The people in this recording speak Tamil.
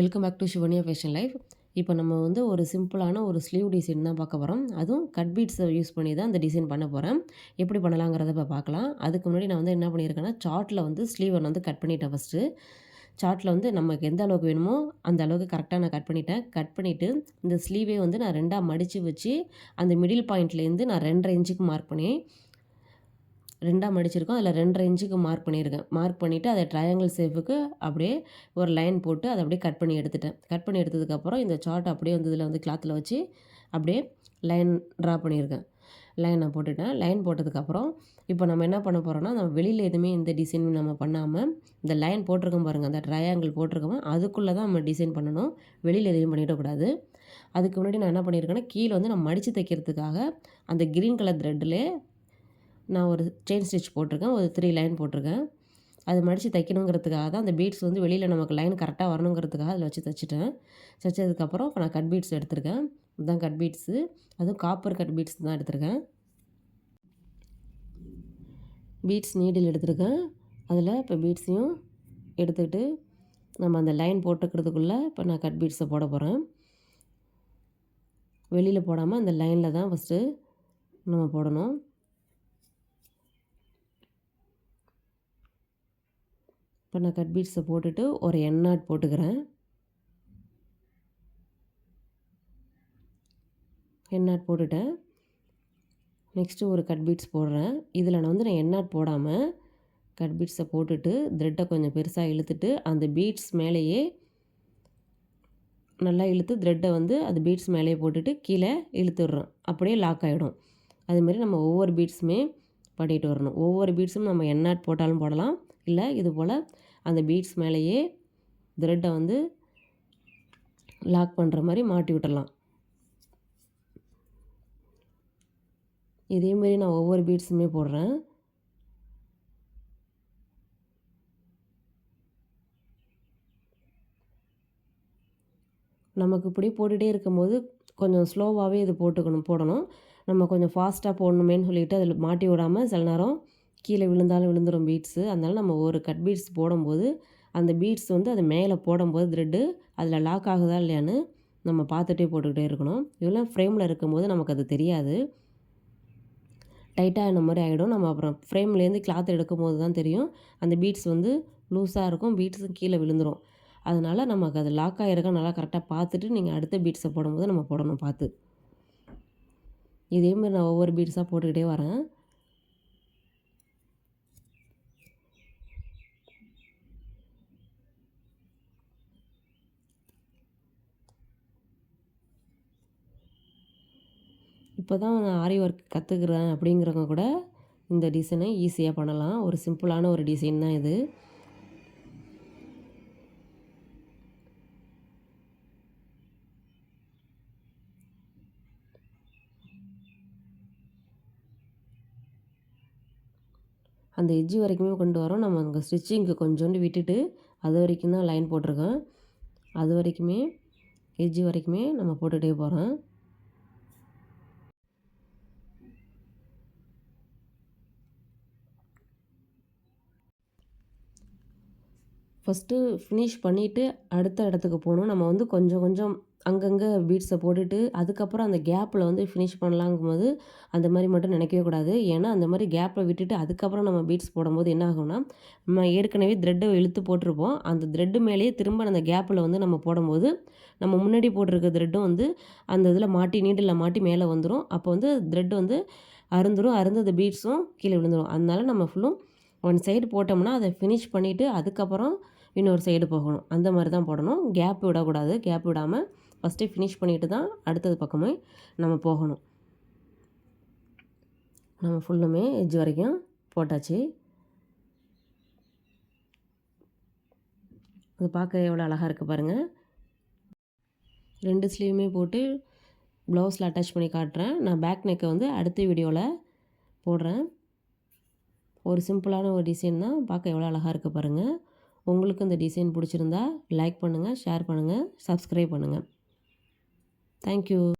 Welcome back to Shivaniya fashion life. இப்போ நம்ம வந்து ஒரு சிம்பிளான ஒரு ஸ்லீவ் டிசைன் தான் பார்க்க போகிறோம். அதுவும் கட் பீட்ஸை யூஸ் பண்ணி தான் அந்த டிசைன் பண்ண போகிறேன். எப்படி பண்ணலாங்கிறத இப்போ பார்க்கலாம். அதுக்கு முன்னாடி நான் வந்து என்ன பண்ணியிருக்கேன்னா, சார்ட்டில் வந்து ஸ்லீவை வந்து கட் பண்ணிட்டேன் ஃபஸ்ட்டு. சார்ட்டில் வந்து நமக்கு எந்த அளவுக்கு வேணுமோ அந்த அளவுக்கு கரெக்டாக நான் கட் பண்ணிட்டேன். கட் பண்ணிவிட்டு இந்த ஸ்லீவே வந்து நான் 2ஆக மடித்து வச்சு அந்த மிடில் பாயிண்ட்லேருந்து நான் 2.5 இன்ச்சுக்கு மார்க் பண்ணி 2ஆக மடிச்சிருக்கோம். அதில் 2.5 இன்ச்சுக்கு மார்க் பண்ணியிருக்கேன். மார்க் பண்ணிவிட்டு அதை ட்ரையாங்கிள் ஷேப்புக்கு அப்படியே ஒரு லைன் போட்டு அதை அப்படியே கட் பண்ணி எடுத்துட்டேன். கட் பண்ணி எடுத்ததுக்கப்புறம் இந்த சார்ட் அப்படியே வந்து இதில் வந்து கிளாத்தில் வச்சு அப்படியே லைன் ட்ரா பண்ணியிருக்கேன். லைன் நான் போட்டுட்டேன். லைன் போட்டதுக்கப்புறம் இப்போ நம்ம என்ன பண்ண போகிறோம்னா, நம்ம வெளியில் எதுவுமே இந்த டிசைன் நம்ம பண்ணாமல் இந்த லைன் போட்டிருக்கோம் பாருங்கள், அந்த ட்ரையாங்கிள் போட்டிருக்கோம் அதுக்குள்ளே தான் நம்ம டிசைன் பண்ணணும். வெளியில் எதுவும் பண்ணிடக்கூடாது. அதுக்கு முன்னாடி நான் என்ன பண்ணியிருக்கேன்னா, கீழே வந்து நான் மடித்து தைக்கிறதுக்காக அந்த க்ரீன் கலர் த்ரெட்டிலே நான் ஒரு செயின் ஸ்டிச் போட்டிருக்கேன். ஒரு 3 லைன் போட்டிருக்கேன். அது மடித்து தைக்கணுங்கிறதுக்காக தான் அந்த பீட்ஸ் வந்து வெளியில் நமக்கு லைன் கரெக்டாக வரணுங்கிறதுக்காக அதில் வச்சு தைச்சிட்டேன். தைச்சதுக்கப்புறம் இப்போ நான் கட் பீட்ஸ் எடுத்திருக்கேன். இதுதான் கட் பீட்ஸு. அதுவும் காப்பர் கட் பீட்ஸ் தான் எடுத்திருக்கேன். பீட்ஸ் நீடில் எடுத்திருக்கேன். அதில் இப்போ பீட்ஸையும் எடுத்துக்கிட்டு நம்ம அந்த லைன் போட்டுக்கிறதுக்குள்ளே இப்போ நான் கட் பீட்ஸை போட போகிறேன். வெளியில் போடாமல் அந்த லைனில் தான் ஃபஸ்ட்டு நம்ம போடணும். இப்போ நான் கட் பீட்ஸை போட்டுட்டு ஒரு என் நாட் போட்டுக்கிறேன். என் நாட் போட்டுட்டேன். நெக்ஸ்ட்டு ஒரு கட் பீட்ஸ் போடுறேன். இதில் நான் வந்து என் நாட் போடாமல் கட் பீட்ஸை போட்டுட்டு த்ரெட்டை கொஞ்சம் பெருசாக இழுத்துட்டு அந்த பீட்ஸ் மேலேயே நல்லா இழுத்து த்ரெட்டை வந்து அது பீட்ஸ் மேலேயே போட்டுட்டு கீழே இழுத்துடுறோம். அப்படியே லாக் ஆகிடும். அதுமாரி நம்ம ஒவ்வொரு பீட்ஸுமே பண்ணிட்டு வரணும். ஒவ்வொரு பீட்ஸும் நம்ம என் நாட் போட்டாலும் போடலாம், இல்லை இது போல் அந்த பீட்ஸ் மேலேயே த்ரெட்டை வந்து லாக் பண்ணுற மாதிரி மாட்டி விட்டுடலாம். இதேமாரி நான் ஒவ்வொரு பீட்ஸுமே போடுறேன். நமக்கு இப்படி போட்டுகிட்டே இருக்கும்போது கொஞ்சம் ஸ்லோவாகவே இது போடணும். நம்ம கொஞ்சம் ஃபாஸ்ட்டாக போடணுமேன்னு சொல்லிவிட்டு அதில் மாட்டி விடாமல் சில நேரம் கீழே விழுந்தாலும் விழுந்துடும் பீட்ஸு. அதனால் நம்ம ஒரு கட் பீட்ஸ் போடும்போது அந்த பீட்ஸ் வந்து அது மேலே போடும்போது த்ரெட்டு அதில் லாக் ஆகுதா இல்லையான்னு நம்ம பார்த்துட்டே போட்டுக்கிட்டே இருக்கணும். இதெல்லாம் ஃப்ரேமில் இருக்கும்போது நமக்கு அது தெரியாது. டைட்டாக இந்த மாதிரி ஆகிடும். நம்ம அப்புறம் ஃப்ரேம்லேருந்து கிளாத் எடுக்கும்போது தான் தெரியும் அந்த பீட்ஸ் வந்து லூஸாக இருக்கும், பீட்ஸும் கீழே விழுந்துடும். அதனால் நமக்கு அது லாக் ஆகிருக்கா நல்லா கரெக்டாக பார்த்துட்டு நீங்கள் அடுத்த பீட்ஸை போடும்போது நம்ம போடணும் பார்த்து. இதேமாதிரி நான் ஒவ்வொரு பீட்ஸாக போட்டுக்கிட்டே வரேன். இப்போ தான் நான் ஆரி ஒர்க் கற்றுக்குறேன் அப்படிங்கிறவங்க கூட இந்த டிசைனை ஈஸியாக பண்ணலாம். ஒரு சிம்பிளான ஒரு டிசைன் தான் இது. அந்த எட்ஜு வரைக்குமே கொண்டு வரோம். நம்ம அங்கே ஸ்டிச்சிங்க்கு கொஞ்சோண்டு விட்டுட்டு அது வரைக்கும் தான் லைன் போட்டிருக்கேன். அது வரைக்குமே எட்ஜு வரைக்குமே நம்ம போட்டுகிட்டே போகிறோம். ஃபஸ்ட்டு ஃபினிஷ் பண்ணிவிட்டு அடுத்த இடத்துக்கு போகணும். நம்ம வந்து கொஞ்சம் கொஞ்சம் அங்கங்கே பீட்ஸை போட்டுட்டு அதுக்கப்புறம் அந்த கேப்பில் வந்து ஃபினிஷ் பண்ணலாங்கும்போது அந்த மாதிரி மட்டும் நினைக்கவே கூடாது. ஏன்னா அந்த மாதிரி கேப்பில் விட்டுட்டு அதுக்கப்புறம் நம்ம பீட்ஸ் போடும்போது என்ன ஆகும்னா, நம்ம ஏற்கனவே த்ரெட்டை இழுத்து போட்டிருப்போம். அந்த த்ரெட்டு மேலேயே திரும்ப அந்த கேப்பில் வந்து நம்ம போடும்போது நம்ம முன்னாடி போட்டிருக்க த்ரெட்டும் வந்து அந்த இதில் மாட்டி நீடில் மாட்டி மேலே வந்துடும். அப்போ வந்து த்ரெட் வந்து அருந்துடும். அருந்தது பீட்ஸும் கீழே விழுந்துடும். அதனால நம்ம ஃபுல்லும் ஒன் சைடு போட்டோம்னா அதை ஃபினிஷ் பண்ணிவிட்டு அதுக்கப்புறம் இன்னொரு சைடு போகணும். அந்த மாதிரி தான் போடணும். கேப் விடக்கூடாது. கேப் விடாமல் ஃபஸ்ட்டு ஃபினிஷ் பண்ணிவிட்டு தான் அடுத்தது பக்கமே நம்ம போகணும். நம்ம ஃபுல்லுமே எட்ஜ் வரைக்கும் போட்டாச்சு. அது பார்க்க எவ்வளோ அழகாக இருக்குது பாருங்கள். 2 ஸ்லீவுமே போட்டு ப்ளவுஸில் அட்டாச் பண்ணி காட்டுறேன். நான் பேக் நெக்கை வந்து அடுத்த வீடியோவில் போடுறேன். ஒரு சிம்பிளான ஒரு டிசைன் தான், பார்க்க எவ்வளோ அழகாக இருக்குது பாருங்கள். உங்களுக்கு இந்த டிசைன் பிடிச்சிருந்தா லைக் பண்ணுங்கள், ஷேர் பண்ணுங்கள், சப்ஸ்கிரைப் பண்ணுங்கள். தேங்க்யூ.